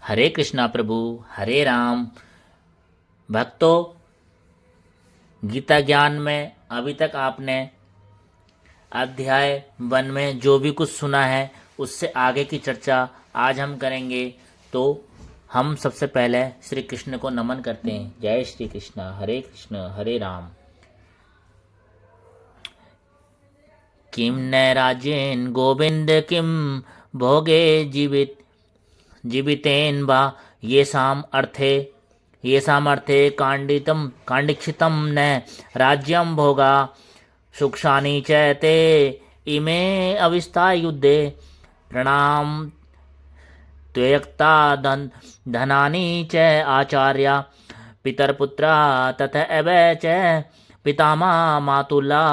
हरे कृष्णा प्रभु, हरे राम। भक्तों, गीता ज्ञान में अभी तक आपने अध्याय 1 में जो भी कुछ सुना है उससे आगे की चर्चा आज हम करेंगे। तो हम सबसे पहले श्री कृष्ण को नमन करते हैं। जय श्री कृष्ण हरे राम। किम न राज्येन गोविंद किम भोगे जीवितेन वा येषाम् अर्थे काण्डिक्षितं न राज्यं भोगा सुक्षानि च ते इमे अविस्तायुद्धे प्रणाम त्वयक्ता धनानि च आचार्या पितरपुत्रा तथा एव च पितामह मातुला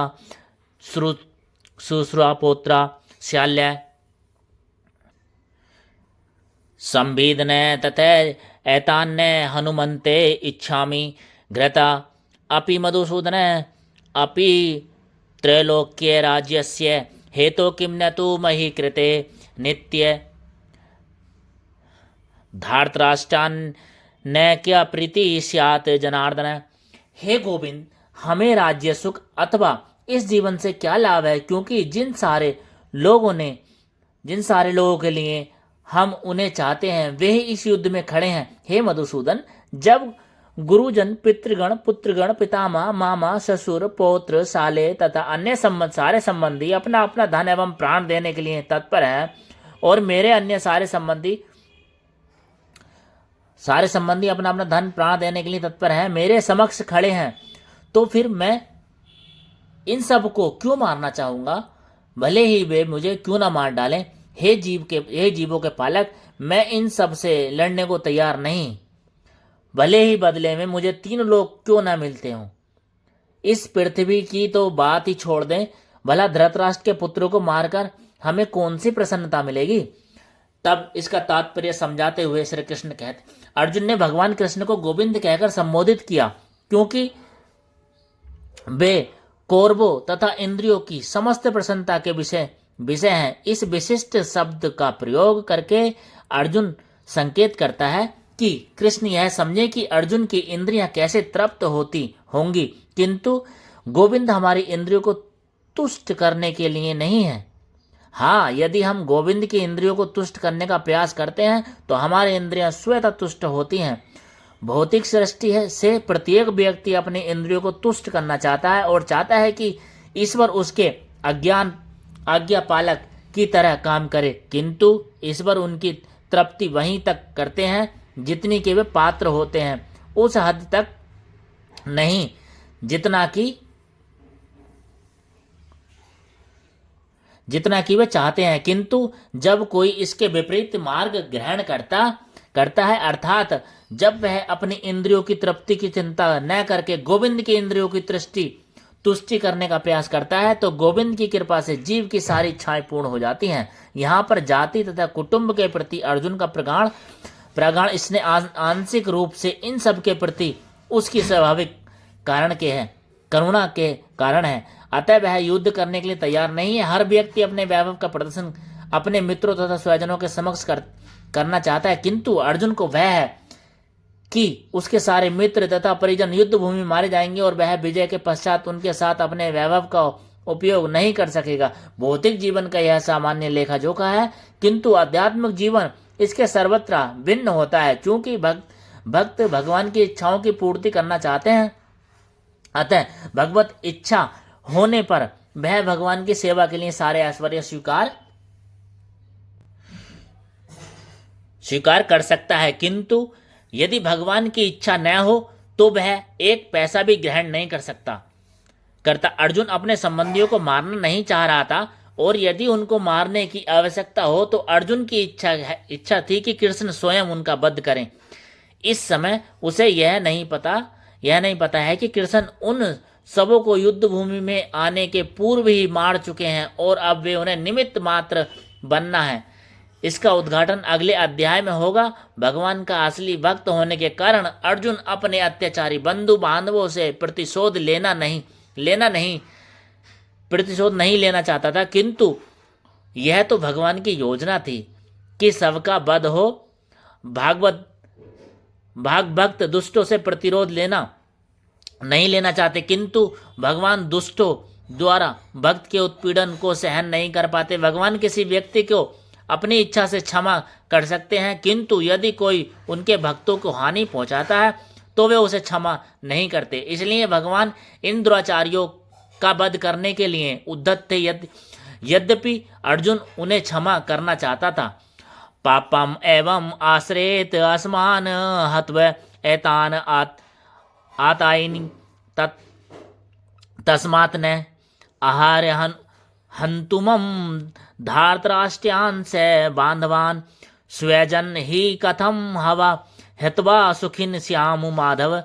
शुश्रूषापोत्रा श्याल्य संवेदन तथा एतान्न हनुमन्ते इच्छामि घृता अपि मधुसूदन अपि त्रैलोक्य राज्यस्य हेतो किं न तु मही कृते नित्य धार्तराष्ट्रान्न क्या प्रीति स्यात् जनार्दन। हे गोविंद, हमें राज्य सुख अथवा इस जीवन से क्या लाभ है, क्योंकि जिन सारे लोगों के लिए हम उन्हें चाहते हैं वे ही इस युद्ध में खड़े हैं। हे मधुसूदन, जब गुरुजन, पितृगण, पुत्रगण, पितामह, मामा, ससुर, पौत्र, साले तथा अन्य सारे संबंधी अपना अपना धन एवं प्राण देने के लिए तत्पर हैं और मेरे अन्य सारे संबंधी अपना अपना धन प्राण देने के लिए तत्पर हैं, मेरे समक्ष खड़े हैं, तो फिर मैं इन सब को क्यों मारना चाहूंगा, भले ही वे मुझे क्यों ना मार डालें। हे जीवों के पालक, मैं इन सब से लड़ने को तैयार नहीं, भले ही बदले में मुझे 3 लोग क्यों ना मिलते हों। इस पृथ्वी की तो बात ही छोड़ दें, भला धृतराष्ट्र के पुत्रों को मारकर हमें कौन सी प्रसन्नता मिलेगी। तब इसका तात्पर्य समझाते हुए श्री कृष्ण कहते, अर्जुन ने भगवान कृष्ण को गोविंद कहकर संबोधित किया, क्योंकि वे कौरवों तथा इंद्रियों की समस्त प्रसन्नता के विषय हैं। इस विशिष्ट शब्द का प्रयोग करके अर्जुन संकेत करता है कि कृष्ण यह समझे कि अर्जुन की इंद्रियां कैसे तृप्त होती होंगी, किंतु गोविंद हमारी इंद्रियों को तुष्ट करने के लिए नहीं है। हाँ, यदि हम गोविंद की इंद्रियों को तुष्ट करने का प्रयास करते हैं तो हमारी इंद्रियां स्वतः तुष्ट होती हैं। भौतिक सृष्टि से प्रत्येक व्यक्ति अपनी इंद्रियों को तुष्ट करना चाहता है और चाहता है कि ईश्वर उसके आज्ञा पालक की तरह काम करे, किंतु ईश्वर उनकी तृप्ति वहीं तक करते हैं जितनी के वे पात्र होते हैं, उस हद तक नहीं जितना कि वे चाहते हैं। किंतु जब कोई इसके विपरीत मार्ग ग्रहण करता है, अर्थात जब वह अपनी इंद्रियों की तृप्ति की चिंता न करके गोविंद की इंद्रियों की तुष्टि करने का प्रयास करता है, तो गोविंद की कृपा से जीव की सारी इच्छाएं पूर्ण हो जाती हैं। यहाँ पर जाति तथा कुटुंब के प्रति अर्जुन का प्रगाढ़ इसने आंशिक रूप से इन सब के प्रति उसकी स्वाभाविक करुणा के कारण है। अतः वह युद्ध करने के लिए तैयार नहीं है। हर व्यक्ति अपने वैभव का प्रदर्शन अपने मित्रों तथा स्वजनों के समक्ष करना चाहता है, किंतु अर्जुन को वह है कि उसके सारे मित्र तथा परिजन युद्ध भूमि में मारे जाएंगे और वह विजय के पश्चात उनके साथ अपने वैभव का उपयोग नहीं कर सकेगा। भौतिक जीवन का यह सामान्य लेखा जोखा है, किंतु आध्यात्मिक जीवन इसके सर्वत्र भिन्न होता है। चूंकि भक्त भगवान की इच्छाओं की पूर्ति करना चाहते हैं, अतः भगवत इच्छा होने पर वह भगवान की सेवा के लिए सारे ऐश्वर्य स्वीकार कर सकता है, किंतु यदि भगवान की इच्छा न हो तो वह एक पैसा भी ग्रहण नहीं करता। अर्जुन अपने संबंधियों को मारना नहीं चाह रहा था, और यदि उनको मारने की आवश्यकता हो तो अर्जुन की इच्छा थी कि कृष्ण स्वयं उनका वध करें। इस समय उसे यह नहीं पता है कि कृष्ण उन सबों को युद्ध भूमि में आने के पूर्व ही मार चुके हैं और अब वे उन्हें निमित्त मात्र बनना है। इसका उद्घाटन अगले अध्याय में होगा। भगवान का असली भक्त होने के कारण अर्जुन अपने अत्याचारी बंधु बांधवों से प्रतिशोध नहीं लेना चाहता था, किंतु यह तो भगवान की योजना थी कि सबका वध हो भाग भक्त दुष्टों से प्रतिरोध नहीं लेना चाहते, किंतु भगवान दुष्टों द्वारा भक्त के उत्पीड़न को सहन नहीं कर पाते। भगवान किसी व्यक्ति को अपनी इच्छा से क्षमा कर सकते हैं, किंतु यदि कोई उनके भक्तों को हानि पहुंचाता है तो वे उसे क्षमा नहीं करते। इसलिए भगवान इन दुराचारियों का वध करने के लिए उद्धत थे। यद्यपि अर्जुन उन्हें क्षमा करना चाहता था। पापम एवं आश्रेत अस्मान हत्व एतान आताइनि तस्मात् न आहार्य हन्तुमं धार्तराष्ट्रान् स बान्धवान् स्वजन ही कथम हवा हित्वा सुखिन श्याम माधव।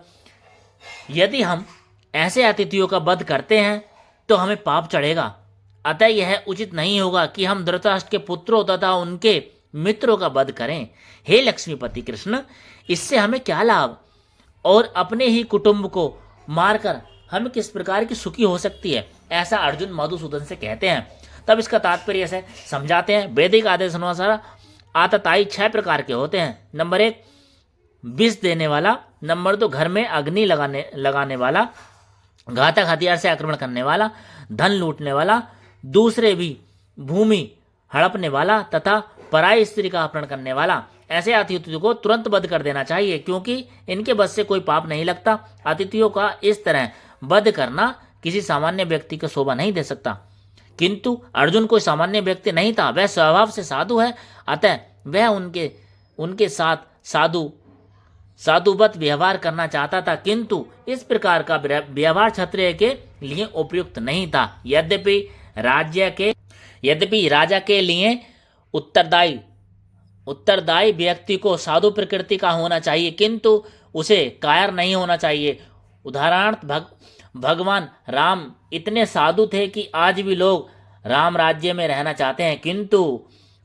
यदि हम ऐसे अतिथियों का वध करते हैं तो हमें पाप चढ़ेगा, अतः यह उचित नहीं होगा कि हम धृतराष्ट्र के पुत्रों तथा उनके मित्रों का वध करें। हे लक्ष्मीपति कृष्ण, इससे हमें क्या लाभ और अपने ही कुटुंब को मारकर हम किस प्रकार की सुखी हो सकती है, ऐसा अर्जुन मधुसूदन से कहते हैं। तब इसका तात्पर्य से समझाते हैं। वैदिक आदेश अनुसार आतताई 6 प्रकार के होते हैं। नंबर 1 विष देने वाला, नंबर 2 घर में अग्नि लगाने वाला, घातक हथियार से आक्रमण करने वाला, धन लूटने वाला, दूसरे भी भूमि हड़पने वाला तथा पराई स्त्री का अपहरण करने वाला। ऐसे अतिथियों को तुरंत वध कर देना चाहिए, क्योंकि इनके वश से कोई पाप नहीं लगता। अतिथियों का इस तरह वध करना किसी सामान्य व्यक्ति को शोभा नहीं दे सकता, किंतु अर्जुन कोई सामान्य व्यक्ति नहीं था, वह स्वभाव से साधु है, अतः वह उनके साथ साधुवत व्यवहार करना चाहता था, किंतु इस प्रकार का व्यवहार क्षत्रिय के लिए उपयुक्त नहीं था। यद्यपि राजा के लिए उत्तरदायी व्यक्ति को साधु प्रकृति का होना चाहिए, किंतु उसे कायर नहीं होना चाहिए। उदाहरणार्थ भगवान राम इतने साधु थे कि आज भी लोग राम राज्य में रहना चाहते हैं, किंतु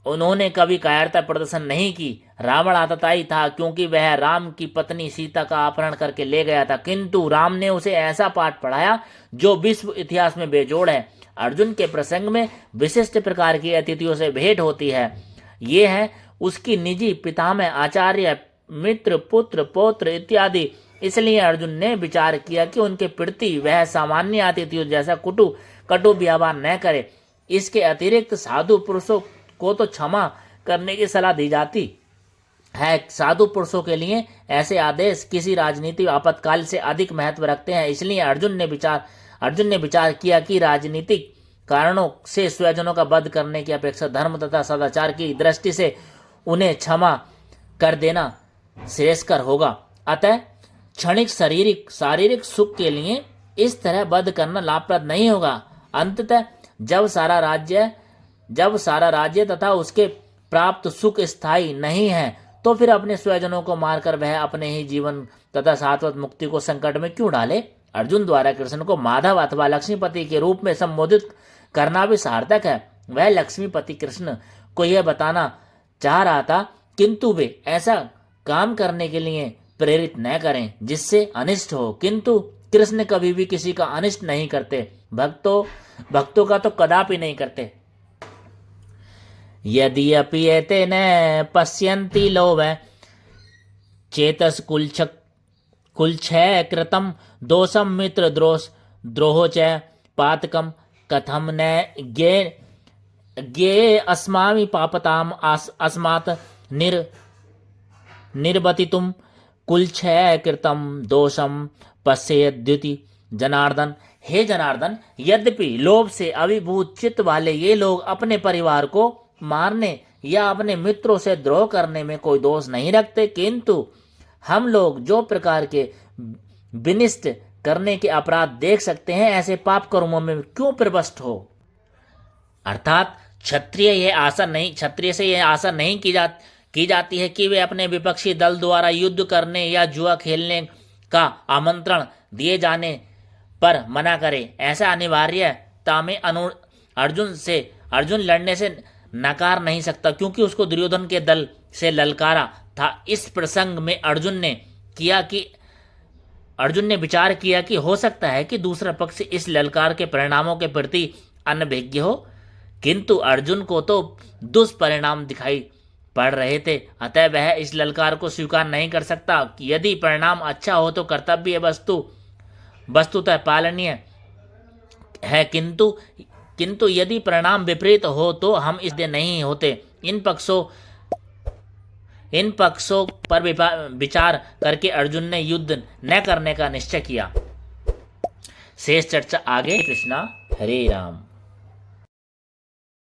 उन्होंने कभी कायरता प्रदर्शन नहीं की। रावण आतताई था, क्योंकि वह राम की पत्नी सीता का अपहरण करके ले गया था, किंतु राम ने उसे ऐसा पाठ पढ़ाया जो विश्व इतिहास में बेजोड़ है। अर्जुन के प्रसंग में विशिष्ट प्रकार की अतिथियों से भेंट होती है। ये है उसकी निजी पितामह, आचार्य, मित्र, पुत्र, पौत्र इत्यादि। इसलिए अर्जुन ने विचार किया कि उनके प्रति वह सामान्य अतिथियों जैसा कटु व्यवहार न करे। इसके अतिरिक्त साधु पुरुषों को तो क्षमा करने की सलाह दी जाती है। साधु पुरुषों के लिए ऐसे आदेश किसी राजनीतिक आपातकाल से अधिक महत्व रखते हैं। इसलिए अर्जुन ने विचार किया कि राजनीतिक कारणों से स्वजनों का वध करने की अपेक्षा धर्म तथा सदाचार की दृष्टि से उन्हें क्षमा कर देना श्रेयस्कर होगा। अतः क्षणिक शारीरिक सुख के लिए इस तरह वध करना लाभप्रद नहीं होगा। अंततः जब सारा राज्य तथा उसके प्राप्त सुख स्थायी नहीं है, तो फिर अपने स्वजनों को मारकर वह अपने ही जीवन तथा शाश्वत मुक्ति को संकट में क्यों डाले। अर्जुन द्वारा कृष्ण को माधव अथवा लक्ष्मीपति के रूप में संबोधित करना भी सार्थक है। वह लक्ष्मीपति कृष्ण को यह बताना चाह रहा था, किंतु वे ऐसा काम करने के लिए प्रेरित न करें जिससे अनिष्ट हो, किंतु कृष्ण कभी भी किसी का अनिष्ट नहीं करते, भक्तों का तो कदापि नहीं करते। यदि अपि एतेन पश्यन्ति लोभ चेतस कुलक्षय कृतं दोषं मित्र द्रोहो च पातकं कथम न ज्ञे अस्माभि पापताम अस्मात् निर्वतितुम कुलक्षय कृतं दोषं पश्येद्युति। जनार्दन, हे जनार्दन, यद्यपि लोभ से अभिभूत चित्त वाले ये लोग अपने परिवार को मारने या अपने मित्रों से द्रोह करने में कोई दोष नहीं रखते, किंतु हम लोग जो प्रकार के विनिष्ट करने के अपराध देख सकते हैं, ऐसे पाप कर्मों में क्यों प्रविष्ट हो। अर्थात क्षत्रिय से यह आशा नहीं की जाती है कि वे अपने विपक्षी दल द्वारा युद्ध करने या जुआ खेलने का आमंत्रण दिए जाने पर मना करे। ऐसा अनिवार्यता में अर्जुन लड़ने से नकार नहीं सकता, क्योंकि उसको दुर्योधन के दल से ललकारा था। इस प्रसंग में अर्जुन ने विचार किया कि हो सकता है कि दूसरा पक्ष इस ललकार के परिणामों के प्रति अनभिज्ञ हो, किंतु अर्जुन को तो दुष्परिणाम दिखाई पढ़ रहे थे। अतः वह इस ललकार को स्वीकार नहीं कर सकता कि यदि परिणाम अच्छा हो तो कर्तव्य वस्तुतः पालनीय है, किंतु यदि परिणाम विपरीत हो तो हम इसलिए नहीं होते। इन पक्षों पर विचार करके अर्जुन ने युद्ध न करने का निश्चय किया। शेष चर्चा आगे। कृष्णा हरे राम।